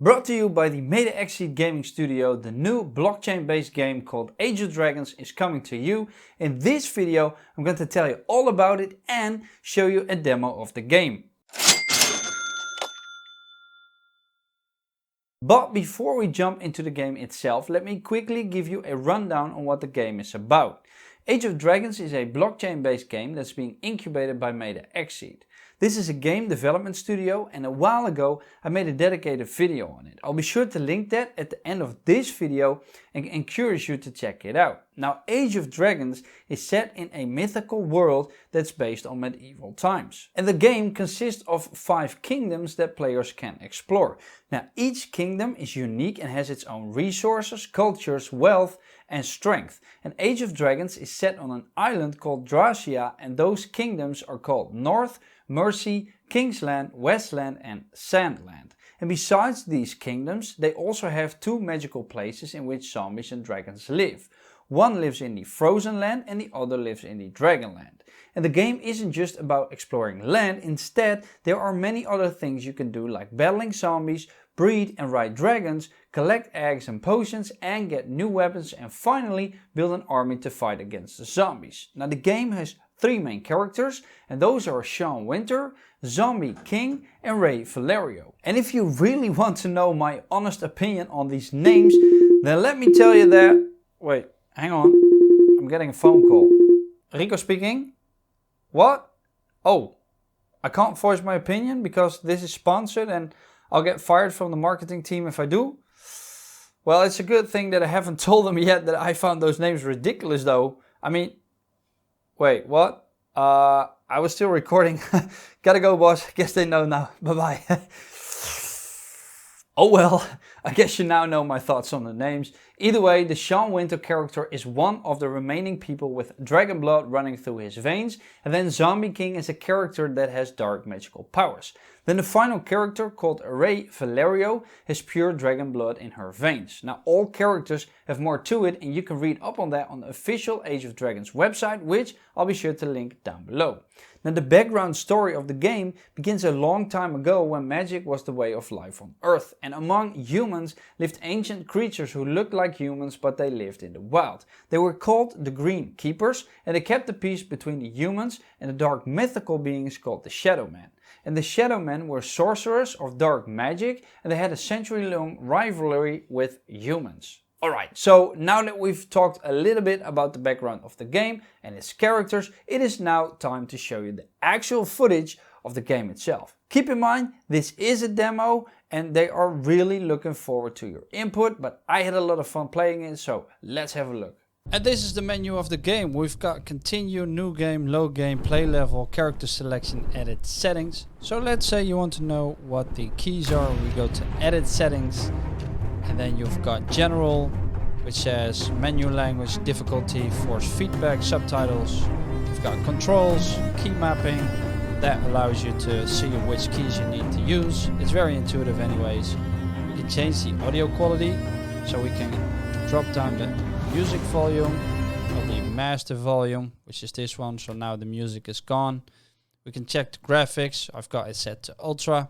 Brought to you by the MetaXSeed gaming studio, the new blockchain-based game called Age of Dragons is coming to you. In this video, I'm going to tell you all about it and show you a demo of the game. But before we jump into the game itself, let me quickly give you a rundown on what the game is about. Age of Dragons is a blockchain-based game that's being incubated by MetaXSeed. This is a game development studio, and a while ago I made a dedicated video on it. I'll be sure to link that at the end of this video and encourage you to check it out. Now, Age of Dragons is set in a mythical world that's based on medieval times. And the game consists of 5 kingdoms that players can explore. Now, each kingdom is unique and has its own resources, cultures, wealth and strength. And Age of Dragons is set on an island called Dracia, and those kingdoms are called North, Mercy, Kingsland, Westland and Sandland. And besides these kingdoms, they also have 2 magical places in which zombies and dragons live. One lives in the Frozen Land and the other lives in the Dragonland. And the game isn't just about exploring land, instead there are many other things you can do, like battling zombies, breed and ride dragons, collect eggs and potions and get new weapons, and finally build an army to fight against the zombies. Now, the game has 3 main characters, and those are Sean Winter, Zombie King and Ray Valerio. And if you really want to know my honest opinion on these names, then let me tell you that... Wait, hang on. I'm getting a phone call. Rico speaking? What? Oh, I can't voice my opinion because this is sponsored and I'll get fired from the marketing team if I do. Well, it's a good thing that I haven't told them yet that I found those names ridiculous though. I mean, wait, what? I was still recording. Gotta go, boss. Guess they know now. Bye-bye. Oh well, I guess you now know my thoughts on the names. Either way, the Sean Winter character is one of the remaining people with dragon blood running through his veins, and then Zombie King is a character that has dark magical powers. Then the final character, called Ray Valerio, has pure dragon blood in her veins. Now, all characters have more to it, and you can read up on that on the official Age of Dragons website, which I'll be sure to link down below. Now, the background story of the game begins a long time ago when magic was the way of life on Earth, and among humans lived ancient creatures who looked like humans, but they lived in the wild. They were called the Green Keepers, and they kept the peace between the humans and the dark mythical beings called the Shadow Men. And the Shadow Men were sorcerers of dark magic, and they had a century-long rivalry with humans. Alright, so now that we've talked a little bit about the background of the game and its characters, it is now time to show you the actual footage of the game itself. Keep in mind, this is a demo and they are really looking forward to your input, but I had a lot of fun playing it, so let's have a look. And this is the menu of the game. We've got continue, new game, low game, play level, character selection, edit settings. So let's say you want to know what the keys are. We go to edit settings, and then you've got general, which says menu language, difficulty, force feedback, subtitles. You've got controls, key mapping. That allows you to see which keys you need to use. It's very intuitive anyways. We can change the audio quality, so we can drop down the music volume or the master volume, which is this one, so now the music is gone. We can check the graphics. I've got it set to ultra.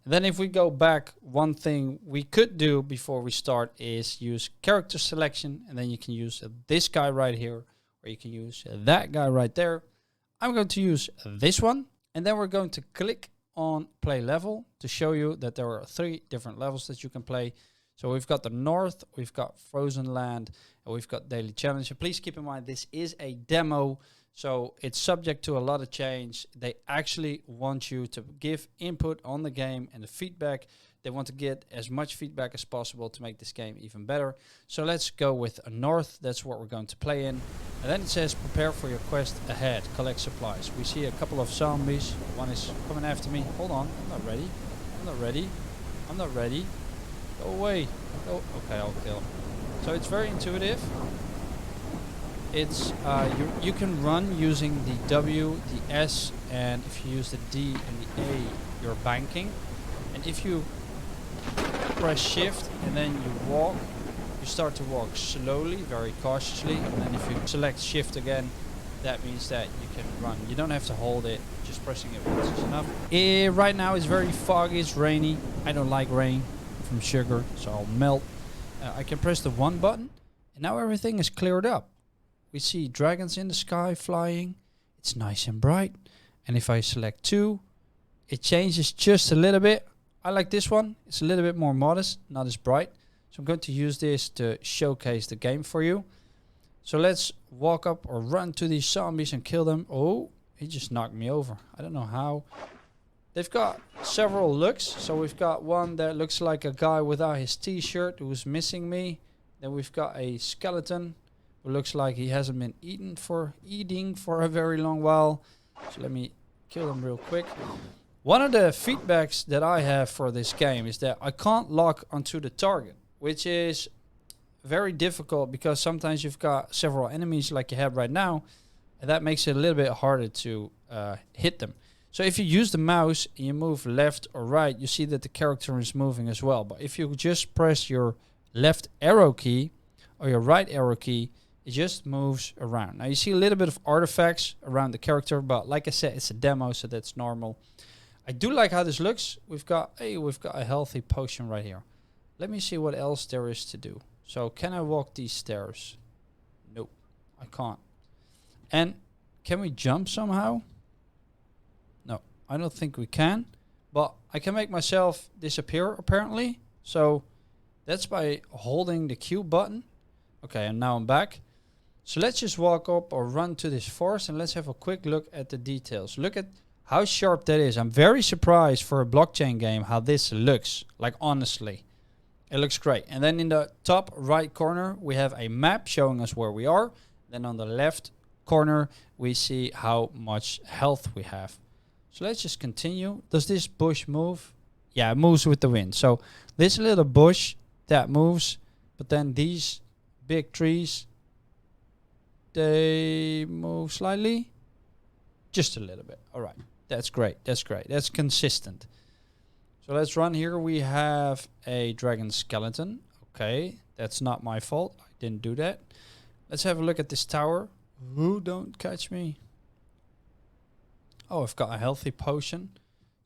And then if we go back, one thing we could do before we start is use character selection, and then you can use this guy right here, or you can use that guy right there. I'm going to use this one, and then we're going to click on play level to show you that there are 3 different levels that you can play. So we've got the North, we've got Frozen Land, and we've got Daily Challenge. And please keep in mind, this is a demo, so it's subject to a lot of change. They actually want you to give input on the game and the feedback. They want to get as much feedback as possible to make this game even better. So let's go with a North. That's what we're going to play in. And then it says prepare for your quest ahead, collect supplies. We see a couple of zombies. One is coming after me. Hold on, I'm not ready. I'm not ready. I'm not ready. Go away. Oh, okay, I'll kill. So it's very intuitive. It's you can run using the W, the S, and if you use the D and the A, you're banking. And if you press shift and then you walk, you start to walk slowly, very cautiously. And then if you select shift again, that means that you can run. You don't have to hold it, just pressing it once is enough. Right now it's very foggy, it's rainy. I don't like rain. from sugar, so I'll melt. I can press the 1 button, and now everything is cleared up. We see dragons in the sky flying. It's nice and bright. And if I select 2, it changes just a little bit. I like this one. It's a little bit more modest, not as bright. So I'm going to use this to showcase the game for you. So let's walk up or run to these zombies and kill them. Oh, he just knocked me over. I don't know how. They've got several looks. So we've got one that looks like a guy without his t-shirt who's missing me. Then we've got a skeleton who looks like he hasn't been eating for a very long while. So let me kill him real quick. One of the feedbacks that I have for this game is that I can't lock onto the target, which is very difficult because sometimes you've got several enemies like you have right now, and that makes it a little bit harder to hit them. So if you use the mouse and you move left or right, you see that the character is moving as well. But if you just press your left arrow key or your right arrow key, it just moves around. Now you see a little bit of artifacts around the character, but like I said, it's a demo, so that's normal. I do like how this looks. We've got a healthy potion right here. Let me see what else there is to do. So can I walk these stairs? Nope, I can't. And can we jump somehow? No, I don't think we can. But I can make myself disappear apparently. So that's by holding the Q button. Okay, and now I'm back. So let's just walk up or run to this forest and let's have a quick look at the details. Look at how sharp that is. I'm very surprised for a blockchain game how this looks. Like honestly. It looks great. And then in the top right corner, we have a map showing us where we are. Then on the left corner, we see how much health we have. So let's just continue. Does this bush move? Yeah, it moves with the wind. So this little bush that moves, but then these big trees, they move slightly. Just a little bit. All right. That's great. That's great. That's consistent. So let's run here. We have a dragon skeleton. Okay, that's not my fault. I didn't do that. Let's have a look at this tower. Ooh, don't catch me. Oh, I've got a healthy potion.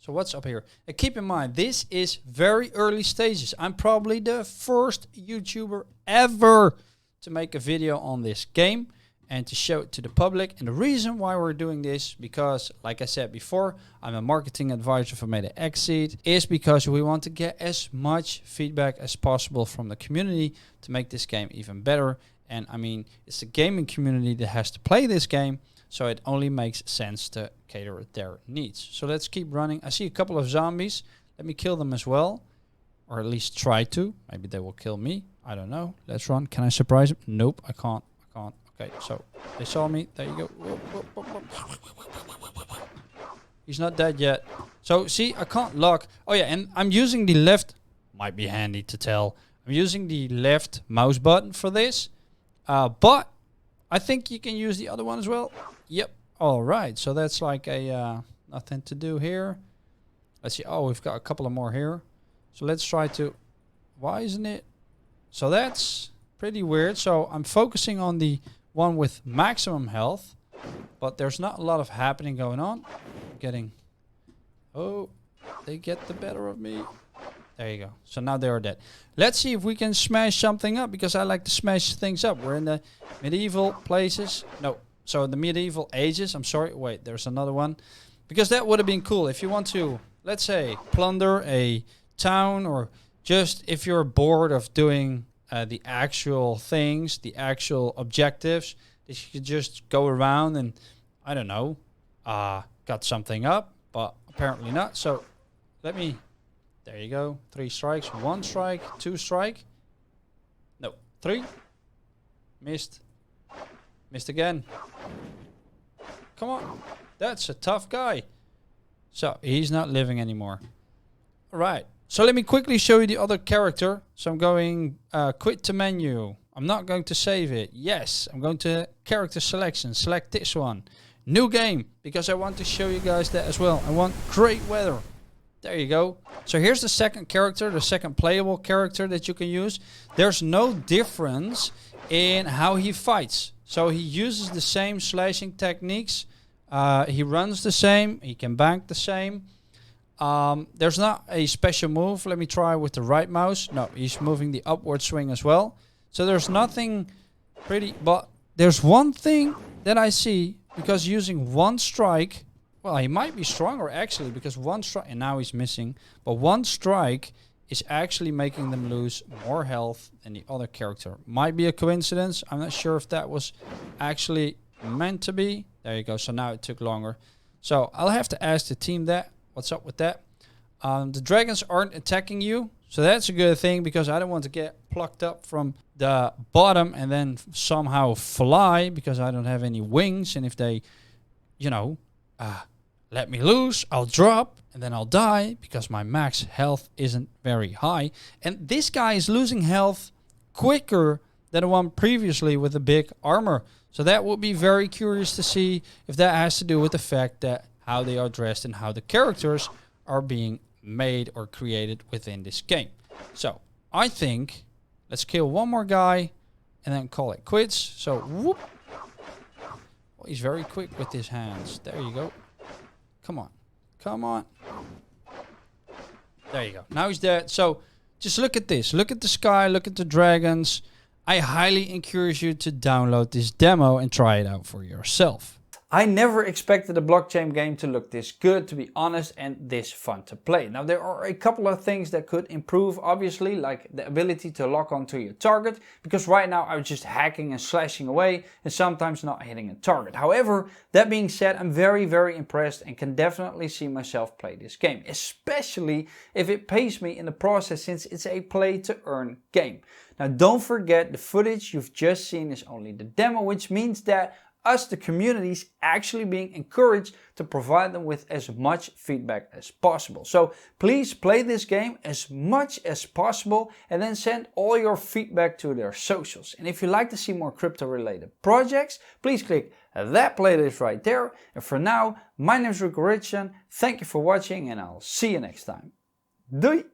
So what's up here? And keep in mind, this is very early stages. I'm probably the first YouTuber ever to make a video on this game and to show it to the public. And the reason why we're doing this, because like I said before, I'm a marketing advisor for MetaXSeed, is because we want to get as much feedback as possible from the community to make this game even better. And I mean, it's the gaming community that has to play this game, so it only makes sense to cater their needs. So let's keep running. I see a couple of zombies. Let me kill them as well, or at least try to. Maybe they will kill me. I don't know. Let's run. Can I surprise them? Nope, I can't. Okay, so they saw me. There you go. Whoop, whoop. He's not dead yet. So see, I can't lock. Oh yeah, and I'm using the left. Might be handy to tell. I'm using the left mouse button for this. But I think you can use the other one as well. Yep. All right. So that's like a nothing to do here. Let's see. Oh, we've got a couple of more here. So let's try to. Why isn't it? So that's pretty weird. So I'm focusing on the one with maximum health, but there's not a lot of happening going on. Getting. Oh, they get the better of me. There you go. So now they are dead. Let's see if we can smash something up, because I like to smash things up. We're in the medieval places. No. So the medieval ages. I'm sorry. Wait, there's another one. Because that would have been cool. If you want to, let's say, plunder a town, or just if you're bored of doing the actual things, the actual objectives, that you could just go around and, I don't know, got something up. But apparently not. So let me... There you go. 3 strikes. 1 strike. 2 strike. No. 3. Missed. Missed again. Come on. That's a tough guy. So, he's not living anymore. Alright. So, let me quickly show you the other character. So, I'm going quit to menu. I'm not going to save it. Yes. I'm going to character selection. Select this one. New game. Because I want to show you guys that as well. I want great weather. There you go. So here's the second character, the second playable character that you can use. There's no difference in how he fights. So he uses the same slashing techniques. He runs the same. He can bank the same. There's not a special move. Let me try with the right mouse. No, he's moving the upward swing as well. So there's nothing pretty, but there's one thing that I see, because using one strike, well, he might be stronger actually, because one strike, and now he's missing, but one strike is actually making them lose more health than the other character. Might be a coincidence. I'm not sure if that was actually meant to be. There you go. So now it took longer. So I'll have to ask the team that. What's up with that? The dragons aren't attacking you. So that's a good thing, because I don't want to get plucked up from the bottom and then somehow fly, because I don't have any wings. And if they, you know, let me loose, I'll drop and then I'll die, because my max health isn't very high. And this guy is losing health quicker than the one previously with the big armor. So that would be very curious to see if that has to do with the fact that how they are dressed and how the characters are being made or created within this game. So I think let's kill one more guy and then call it quits. So whoop. Well, he's very quick with his hands. There you go. Come on. Come on. There you go. Now he's dead. So just look at this. Look at the sky. Look at the dragons. I highly encourage you to download this demo and try it out for yourself. I never expected a blockchain game to look this good, to be honest, and this fun to play. Now, there are a couple of things that could improve, obviously, like the ability to lock onto your target, because right now I'm just hacking and slashing away and sometimes not hitting a target. However, that being said, I'm very, very impressed and can definitely see myself play this game, especially if it pays me in the process, since it's a play to earn game. Now, don't forget, the footage you've just seen is only the demo, which means that us, the community, is actually being encouraged to provide them with as much feedback as possible. So please play this game as much as possible and then send all your feedback to their socials. And if you'd like to see more crypto related projects, please click that playlist right there. And for now, my name is Rico Richardson. Thank you for watching and I'll see you next time. Doei!